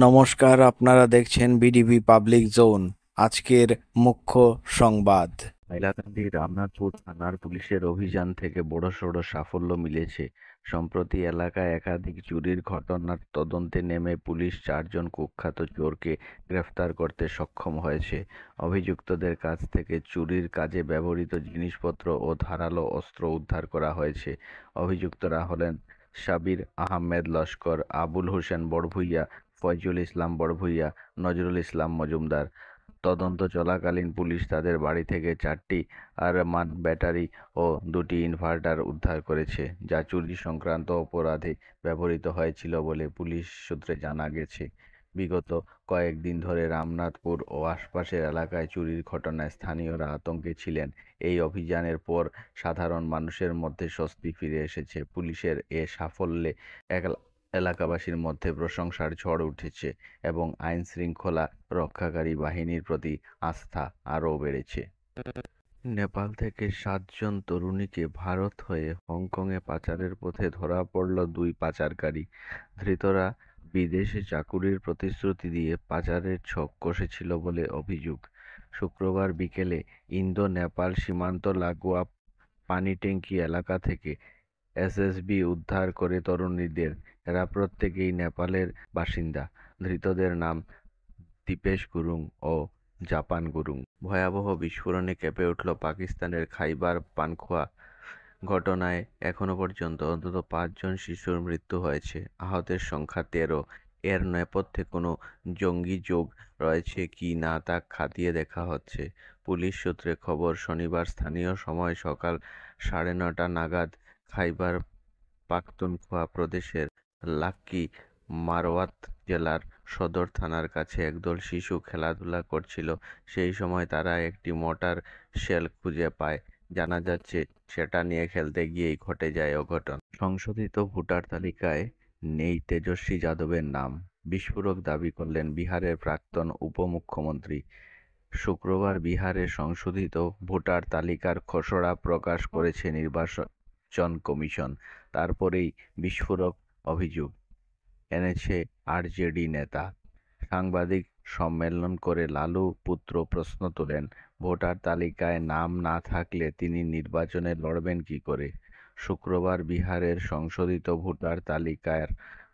নমস্কার, আপনারা দেখছেন বিডিভি পাবলিক জোন। আজকের মুখ্য সংবাদ। হাইলাকান্দি রামনাথপুর থানার পুলিশের অভিযান থেকে বড়সড় সাফল্য মিলেছে। সম্প্রতি এলাকায় একাধিক চুরির ঘটনার তদন্তে নেমে পুলিশ 4জন কুখ্যাত চোরকে গ্রেফতার করতে সক্ষম হয়েছে। অভিযুক্তদের কাছ থেকে চুরির কাজে ব্যবহৃত জিনিসপত্র ও ধারালো অস্ত্র উদ্ধার করা হয়েছে। অভিযুক্তরা হলেন সাবির আহমেদ লস্কর, আবুল হোসেন বড়ভূইয়া, ফয়জুল ইসলাম বড়ভূইয়া, নজরুল ইসলাম মজুমদার। তদন্ত চলাকালীন পুলিশ তাদের বাড়ি থেকে 4টি আরমান ব্যাটারি ও 2টি ইনভার্টার উদ্ধার করেছে, যা চুরি সংক্রান্ত অপরাধে ব্যবহৃত হয়েছিল বলে পুলিশ সূত্রে জানা গেছে। বিগত কয়েকদিন ধরে রামনাথপুর ও আশপাশের এলাকায় চুরির ঘটনায় স্থানীয়রা আতঙ্কে ছিলেন। এই অভিযানের পর সাধারণ মানুষের মধ্যে স্বস্তি ফিরে এসেছে। পুলিশের এ সাফল্যে এলাকাবাসীর মধ্যে প্রশংসার ঝড় উঠেছে এবং আইন শৃঙ্খলা রক্ষাকারী বাহিনীর প্রতি আস্থা আরও বেড়েছে। নেপাল থেকে 7জন তরুণীকে ভারত হয়ে হংকংয়ে পাচারের পথে ধরা পড়ল 2 পাচারকারী। ধৃতরা বিদেশে চাকুরির প্রতিশ্রুতি দিয়ে পাচারের ছক কষেছিল বলে অভিযোগ। শুক্রবার বিকেলে ইন্দো নেপাল সীমান্ত লাগোয়া পানিট্যাঙ্কি এলাকা থেকে এসএসবি উদ্ধার করে তরুণীদের। এরা প্রত্যেকেই নেপালের বাসিন্দা। ধৃতদের নাম দীপেশ গুরুং ও জাপান গুরুং। ভয়াবহ বিস্ফোরণে কেঁপে উঠল পাকিস্তানের খাইবার পাখতুনখোয়া। ঘটনায় এখনো পর্যন্ত অন্তত 5জন শিশুর মৃত্যু হয়েছে, আহতের সংখ্যা 13। এর নেপথ্যে কোনো জঙ্গি যোগ রয়েছে কি না তা খতিয়ে দেখা হচ্ছে। পুলিশ সূত্রে খবর, শনিবার স্থানীয় সময় সকাল 9:30 নাগাদ খাইবার পাখতুনখোয়া প্রদেশের লাক্কি মারওয়াত জেলার সদর থানার কাছে একদল শিশু খেলাধুলা করছিল। সেই সময় তারা একটি মর্টার শেল খুঁজে পায়। জানা যাচ্ছে, সেটা নিয়ে খেলতে গিয়েই ঘটে যায় অঘটন। সংশোধিত ভোটার তালিকায় নেই তেজস্বী যাদবের নাম, বিস্ফোরক দাবি করলেন বিহারের প্রাক্তন উপমুখ্যমন্ত্রী। শুক্রবার বিহারের সংশোধিত ভোটার তালিকার খসড়া প্রকাশ করেছে নির্বাচন কমিশন। তারপরেই বিস্ফোরক অভিযোগ এনেছে আরজেডি নেতা। সাংবাদিক সম্মেলন করে লালু পুত্র প্রশ্ন তোলেন, ভোটার তালিকায় নাম না থাকলে তিনি নির্বাচনে লড়বেন কি করে? শুক্রবার বিহারের সংশোধিত ভোটার তালিকার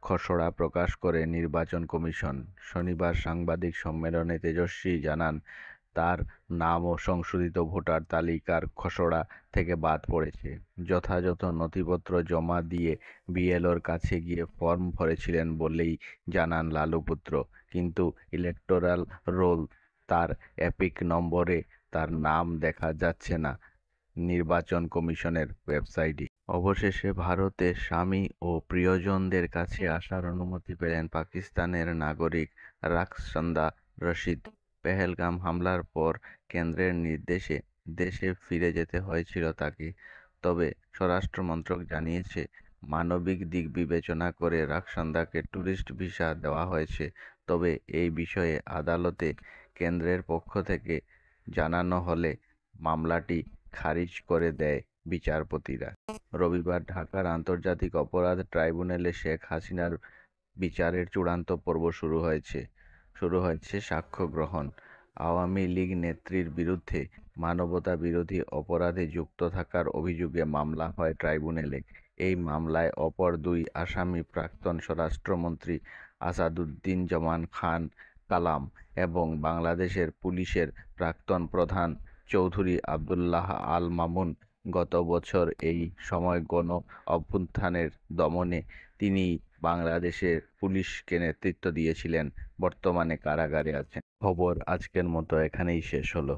খসড়া প্রকাশ করে নির্বাচন কমিশন। শনিবার সাংবাদিক সম্মেলনে তেজস্বী জানান, তার নামও সংশোধিত ভোটার তালিকার খসড়া থেকে বাদ পড়েছে। যথাযথ নথিপত্র জমা দিয়ে বিএলওর কাছে গিয়ে ফর্ম ভরেছিলেন বলেই জানান লালু পুত্র। কিন্তু ইলেকটোরাল রোল তার এপিক নম্বরে তার নাম দেখা যাচ্ছে না নির্বাচন কমিশনের ওয়েবসাইটে। অবশেষে ভারতে স্বামী ও প্রিয়জনদের কাছে আসার অনুমতি পেলেন পাকিস্তানের নাগরিক রাখসান্দা রশিদ। পেহেলগাম হামলার পর কেন্দ্রের নির্দেশে দেশে ফিরে যেতে হয়েছিল তাকে। তবে স্বরাষ্ট্র মন্ত্রক জানিয়েছে, মানবিক দিক বিবেচনা করে রাখসান্দাকে ট্যুরিস্ট ভিসা দেওয়া হয়েছে। তবে এই বিষয়ে আদালতে কেন্দ্রের পক্ষ থেকে জানানো হলে মামলাটি খারিজ করে দেয় বিচারপতিরা। রবিবার ঢাকার আন্তর্জাতিক অপরাধ ট্রাইব্যুনালে শেখ হাসিনার বিচারের চূড়ান্ত পর্ব শুরু হয়েছে সাক্ষ্য গ্রহণ। আওয়ামী লীগ নেত্রীর বিরুদ্ধে মানবতা বিরোধী অপরাধে যুক্ত থাকার অভিযোগে মামলা হয় ট্রাইব্যুনালে। এই মামলায় অপর 2 আসামি প্রাক্তন স্বরাষ্ট্রমন্ত্রী আসাদুজ্জামান খান কালাম এবং বাংলাদেশের পুলিশের প্রাক্তন প্রধান চৌধুরী আবদুল্লাহ আল মামুন। গত বছর এই সময় গণ অভ্যুত্থানের দমনে তিনি বাংলাদেশের পুলিশকে নেতৃত্ব দিয়েছিলেন। বর্তমানে কারাগারে আছেন। খবর আজকের মতো এখানেই শেষ হলো।